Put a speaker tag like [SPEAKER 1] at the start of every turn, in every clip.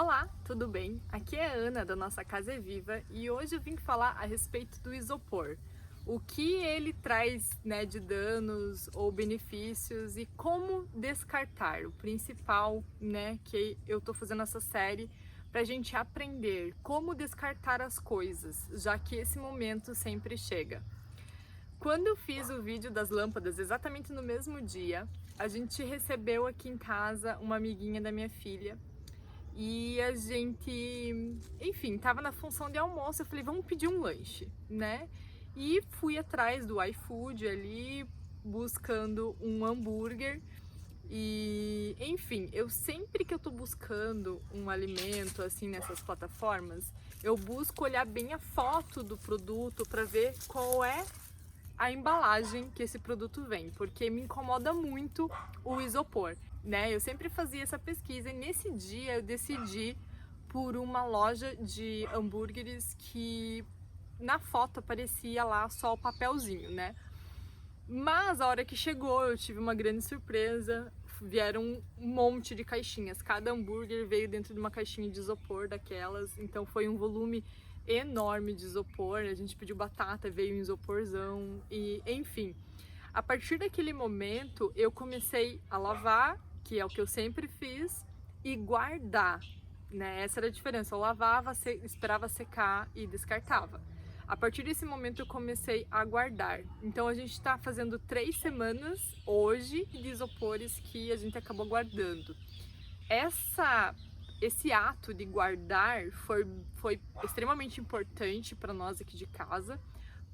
[SPEAKER 1] Olá, tudo bem? Aqui é a Ana da nossa Casa é Viva e hoje eu vim falar a respeito do isopor. O que ele traz, né, de danos ou benefícios e como descartar. O principal, né, que eu tô fazendo essa série pra gente aprender como descartar as coisas, já que esse momento sempre chega. Quando eu fiz o vídeo das lâmpadas, exatamente no mesmo dia, a gente recebeu aqui em casa uma amiguinha da minha filha. E a gente, enfim, tava na função de almoço, eu falei, vamos pedir um lanche, né? E fui atrás do iFood ali, buscando um hambúrguer. E, enfim, eu sempre que eu tô buscando um alimento, assim, nessas plataformas, eu busco olhar bem a foto do produto para ver qual é a embalagem que esse produto vem, porque me incomoda muito o isopor, né? Eu sempre fazia essa pesquisa e nesse dia eu decidi por uma loja de hambúrgueres que na foto aparecia lá só o papelzinho, né? Mas a hora que chegou eu tive uma grande surpresa, vieram um monte de caixinhas, cada hambúrguer veio dentro de uma caixinha de isopor daquelas, então foi um volume enorme de isopor, a gente pediu batata, veio um isoporzão e enfim. A partir daquele momento eu comecei a lavar, que é o que eu sempre fiz, e guardar, né? Essa era a diferença, eu lavava, esperava secar e descartava. A partir desse momento eu comecei a guardar. Então a gente está fazendo 3 semanas hoje de isopores que a gente acabou guardando. Esse ato de guardar foi extremamente importante para nós aqui de casa,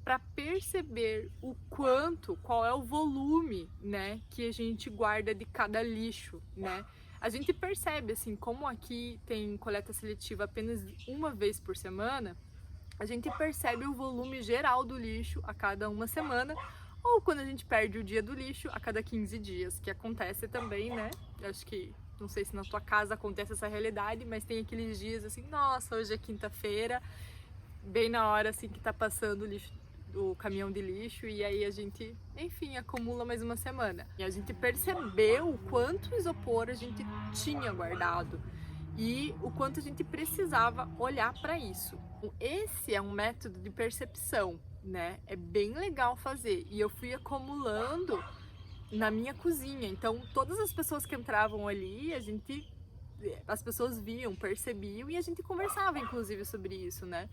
[SPEAKER 1] para perceber qual é o volume, né, que a gente guarda de cada lixo, né? A gente percebe assim, como aqui tem coleta seletiva apenas uma vez por semana, a gente percebe o volume geral do lixo a cada uma semana, ou quando a gente perde o dia do lixo a cada 15 dias, que acontece também, né? Eu acho que, não sei se na tua casa acontece essa realidade, mas tem aqueles dias assim, nossa, hoje é quinta-feira, bem na hora assim que tá passando o lixo, o caminhão de lixo, e aí a gente, enfim, acumula mais uma semana. E a gente percebeu o quanto isopor a gente tinha guardado e o quanto a gente precisava olhar para isso. Esse é um método de percepção, né? É bem legal fazer. E eu fui acumulando na minha cozinha. Então, todas as pessoas que entravam ali, as pessoas viam, percebiam e a gente conversava inclusive sobre isso, né?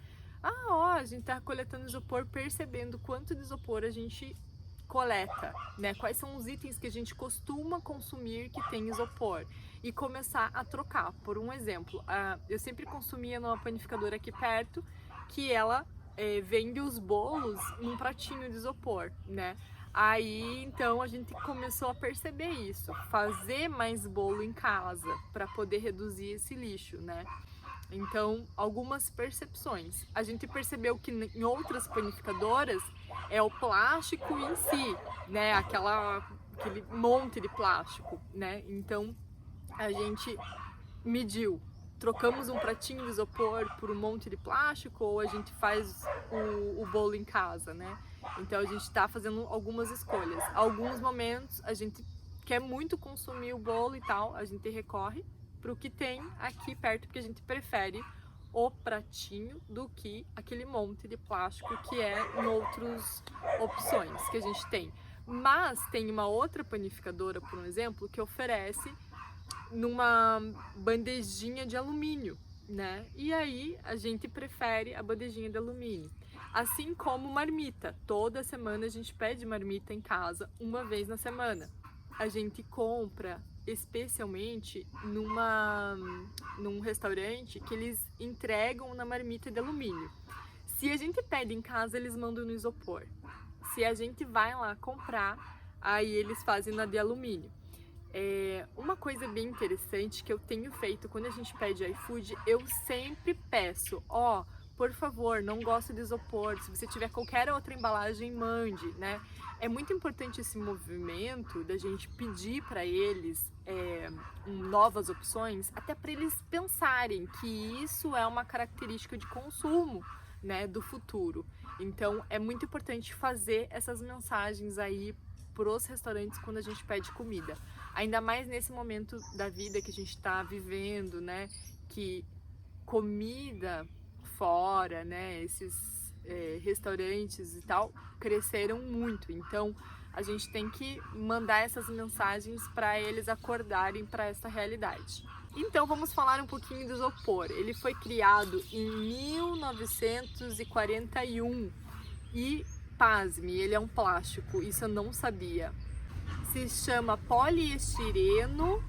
[SPEAKER 1] Ah, ó, a gente tá coletando isopor, percebendo quanto de isopor a gente coleta, né? Quais são os itens que a gente costuma consumir que tem isopor e começar a trocar. Por um exemplo, eu sempre consumia numa panificadora aqui perto que ela vende os bolos num pratinho de isopor, né? Aí então a gente começou a perceber isso, fazer mais bolo em casa para poder reduzir esse lixo, né? Então, algumas percepções. A gente percebeu que em outras panificadoras é o plástico em si, né? Aquele monte de plástico, né? Então, a gente mediu. Trocamos um pratinho de isopor por um monte de plástico ou a gente faz o bolo em casa, né? Então, a gente está fazendo algumas escolhas. Alguns momentos a gente quer muito consumir o bolo e tal, a gente recorre para o que tem aqui perto, porque a gente prefere o pratinho do que aquele monte de plástico que é em outras opções que a gente tem. Mas tem uma outra panificadora, por exemplo, que oferece numa bandejinha de alumínio, né? E aí a gente prefere a bandejinha de alumínio. Assim como marmita. Toda semana a gente pede marmita em casa, uma vez na semana. A gente compra especialmente num restaurante que eles entregam na marmita de alumínio. Se a gente pede em casa, eles mandam no isopor. Se a gente vai lá comprar, aí eles fazem na de alumínio. Uma coisa bem interessante que eu tenho feito quando a gente pede iFood, eu sempre peço, por favor, não gosto de isopor, se você tiver qualquer outra embalagem, mande, né? É muito importante esse movimento da gente pedir para eles novas opções, até para eles pensarem que isso é uma característica de consumo, né, do futuro. Então, é muito importante fazer essas mensagens aí pros restaurantes quando a gente pede comida. Ainda mais nesse momento da vida que a gente está vivendo, né? que comida fora, né, esses restaurantes e tal, cresceram muito. Então a gente tem que mandar essas mensagens para eles acordarem para essa realidade. Então vamos falar um pouquinho do isopor. Ele foi criado em 1941 e, pasme, ele é um plástico, isso eu não sabia. Se chama poliestireno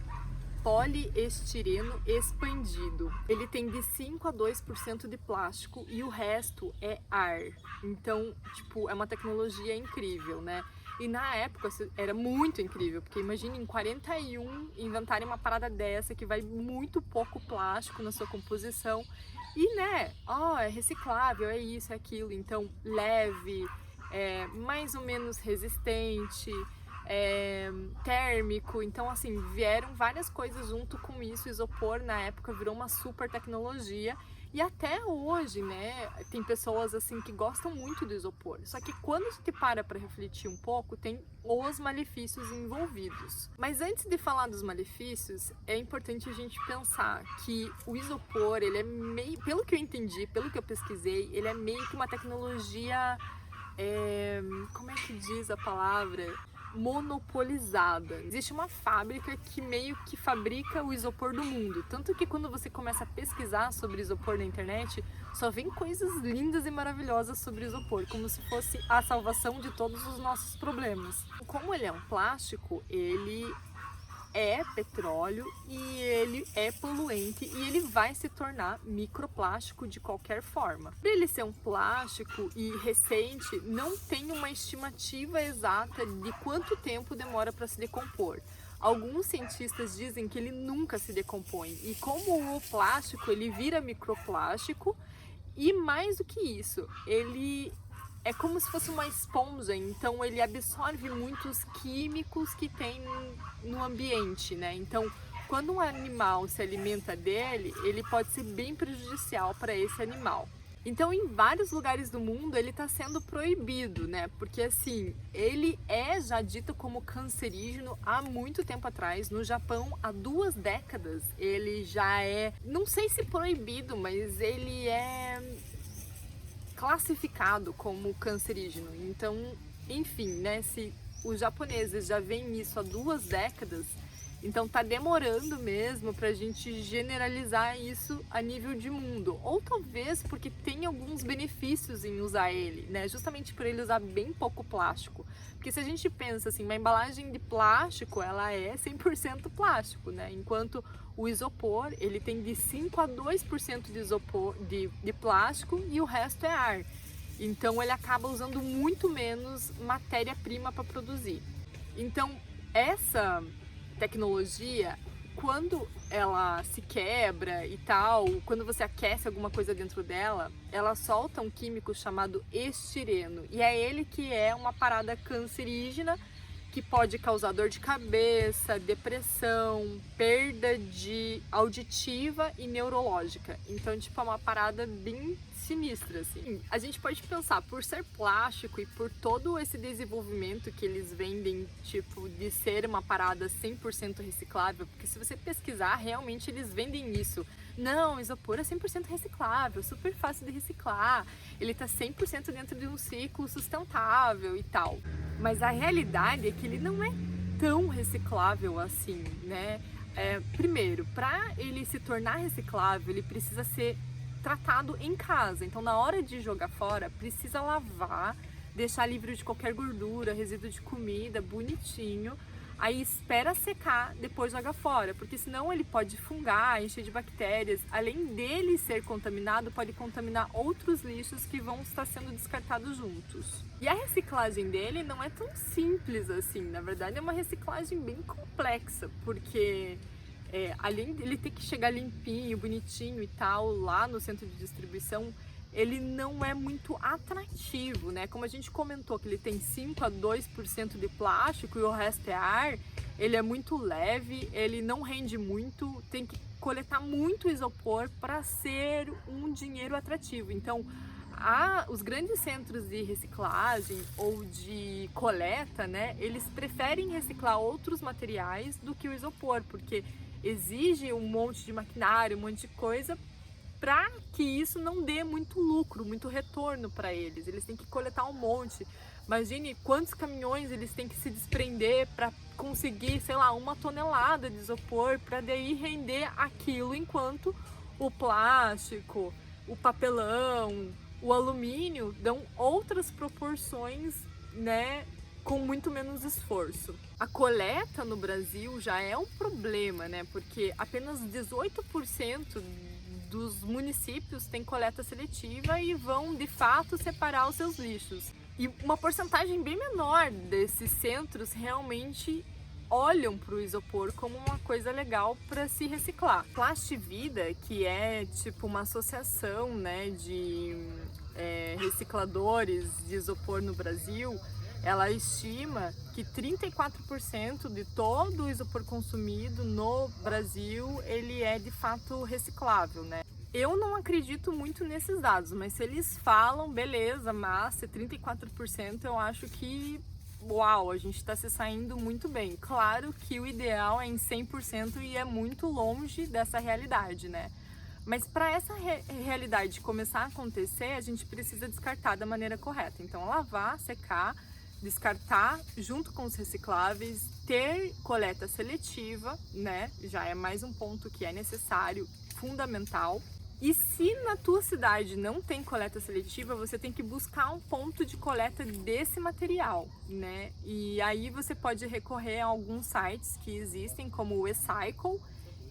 [SPEAKER 1] expandido. Ele tem de 5 a 2% de plástico e o resto é ar. Então, tipo, é uma tecnologia incrível, né? E na época era muito incrível, porque imagine em 41 inventarem uma parada dessa que vai muito pouco plástico na sua composição e, né, é reciclável, é isso, é aquilo. Então, leve, mais ou menos resistente, térmico. Então, assim, vieram várias coisas junto com isso. O isopor na época virou uma super tecnologia e até hoje, né, tem pessoas assim que gostam muito do isopor. Só que quando a gente para refletir um pouco, tem os malefícios envolvidos. Mas antes de falar dos malefícios, é importante a gente pensar que o isopor, ele é meio, pelo que eu entendi, pelo que eu pesquisei, ele é meio que uma tecnologia, como é que diz a palavra? Monopolizada. Existe uma fábrica que meio que fabrica o isopor do mundo. Tanto que quando você começa a pesquisar sobre isopor na internet, só vem coisas lindas e maravilhosas sobre isopor, como se fosse a salvação de todos os nossos problemas. Como ele é um plástico, ele é petróleo e ele é poluente e ele vai se tornar microplástico de qualquer forma. Para ele ser um plástico e recente, não tem uma estimativa exata de quanto tempo demora para se decompor. Alguns cientistas dizem que ele nunca se decompõe e como o plástico ele vira microplástico e mais do que isso, ele é como se fosse uma esponja, então ele absorve muitos químicos que tem no ambiente, né? Então, quando um animal se alimenta dele, ele pode ser bem prejudicial para esse animal. Então, em vários lugares do mundo, ele está sendo proibido, né? Porque, assim, ele é já dito como cancerígeno há muito tempo atrás. No Japão, há 2 décadas, ele já é, não sei se proibido, mas ele é classificado como cancerígeno. Então, enfim, né, se os japoneses já veem isso há 2 décadas, então tá demorando mesmo pra gente generalizar isso a nível de mundo. Ou talvez porque tem alguns benefícios em usar ele, né, justamente por ele usar bem pouco plástico. Porque se a gente pensa assim, uma embalagem de plástico, ela é 100% plástico, né, enquanto o isopor, ele tem de 5 a 2% de isopor, de plástico e o resto é ar. Então ele acaba usando muito menos matéria-prima para produzir. Então essa tecnologia, quando ela se quebra e tal, quando você aquece alguma coisa dentro dela, ela solta um químico chamado estireno. E é ele que é uma parada cancerígena que pode causar dor de cabeça, depressão, perda de auditiva e neurológica. Então, tipo, é uma parada bem sinistra, assim. A gente pode pensar, por ser plástico e por todo esse desenvolvimento que eles vendem, tipo, de ser uma parada 100% reciclável, porque se você pesquisar, realmente eles vendem isso. Não, isopor é 100% reciclável, super fácil de reciclar, ele tá 100% dentro de um ciclo sustentável e tal. Mas a realidade é que ele não é tão reciclável assim, né? Primeiro, para ele se tornar reciclável, ele precisa ser tratado em casa. Então, na hora de jogar fora, precisa lavar, deixar livre de qualquer gordura, resíduo de comida, bonitinho. Aí espera secar, depois joga fora, porque senão ele pode fungar, encher de bactérias. Além dele ser contaminado, pode contaminar outros lixos que vão estar sendo descartados juntos. E a reciclagem dele não é tão simples assim, na verdade é uma reciclagem bem complexa, porque além dele ter que chegar limpinho, bonitinho e tal, lá no centro de distribuição, ele não é muito atrativo, né? Como a gente comentou que ele tem 5 a 2% de plástico e o resto é ar, ele é muito leve, ele não rende muito, tem que coletar muito isopor para ser um dinheiro atrativo. Então, os grandes centros de reciclagem ou de coleta, né, eles preferem reciclar outros materiais do que o isopor, porque exige um monte de maquinário, um monte de coisa, para que isso não dê muito lucro, muito retorno para eles. Eles têm que coletar um monte. Imagine quantos caminhões eles têm que se desprender para conseguir, sei lá, 1 tonelada de isopor, para daí render aquilo, enquanto o plástico, o papelão, o alumínio dão outras proporções, né, com muito menos esforço. A coleta no Brasil já é um problema, né, porque apenas 18% dos municípios têm coleta seletiva e vão de fato separar os seus lixos. E uma porcentagem bem menor desses centros realmente olham para o isopor como uma coisa legal para se reciclar. Plastivida, que é tipo uma associação, né, de recicladores de isopor no Brasil, ela estima que 34% de todo o isopor consumido no Brasil, ele é de fato reciclável, né? Eu não acredito muito nesses dados, mas se eles falam, beleza, massa, 34%, eu acho que, uau, a gente está se saindo muito bem. Claro que o ideal é em 100% e é muito longe dessa realidade, né? Mas para essa realidade começar a acontecer, a gente precisa descartar da maneira correta. Então, lavar, secar, descartar junto com os recicláveis, ter coleta seletiva, né? Já é mais um ponto que é necessário, fundamental. E se na tua cidade não tem coleta seletiva, você tem que buscar um ponto de coleta desse material, né? E aí você pode recorrer a alguns sites que existem, como o E-Cycle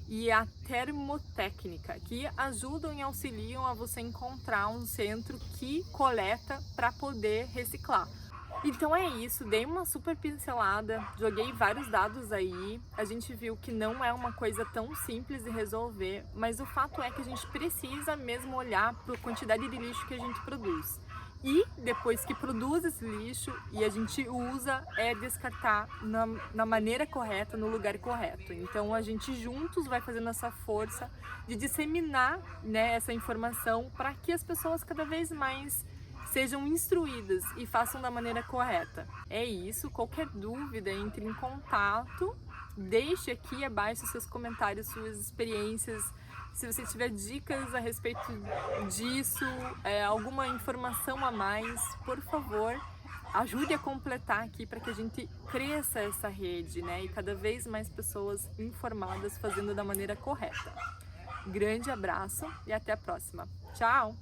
[SPEAKER 1] e a Termotécnica, que ajudam e auxiliam a você encontrar um centro que coleta para poder reciclar. Então é isso, dei uma super pincelada, joguei vários dados aí, a gente viu que não é uma coisa tão simples de resolver, mas o fato é que a gente precisa mesmo olhar para a quantidade de lixo que a gente produz. E depois que produz esse lixo e a gente usa, é descartar na maneira correta, no lugar correto. Então a gente juntos vai fazendo essa força de disseminar, né, essa informação para que as pessoas cada vez mais sejam instruídas e façam da maneira correta. É isso, qualquer dúvida, entre em contato, deixe aqui abaixo seus comentários, suas experiências. Se você tiver dicas a respeito disso, alguma informação a mais, por favor, ajude a completar aqui para que a gente cresça essa rede, né? E cada vez mais pessoas informadas fazendo da maneira correta. Grande abraço e até a próxima. Tchau!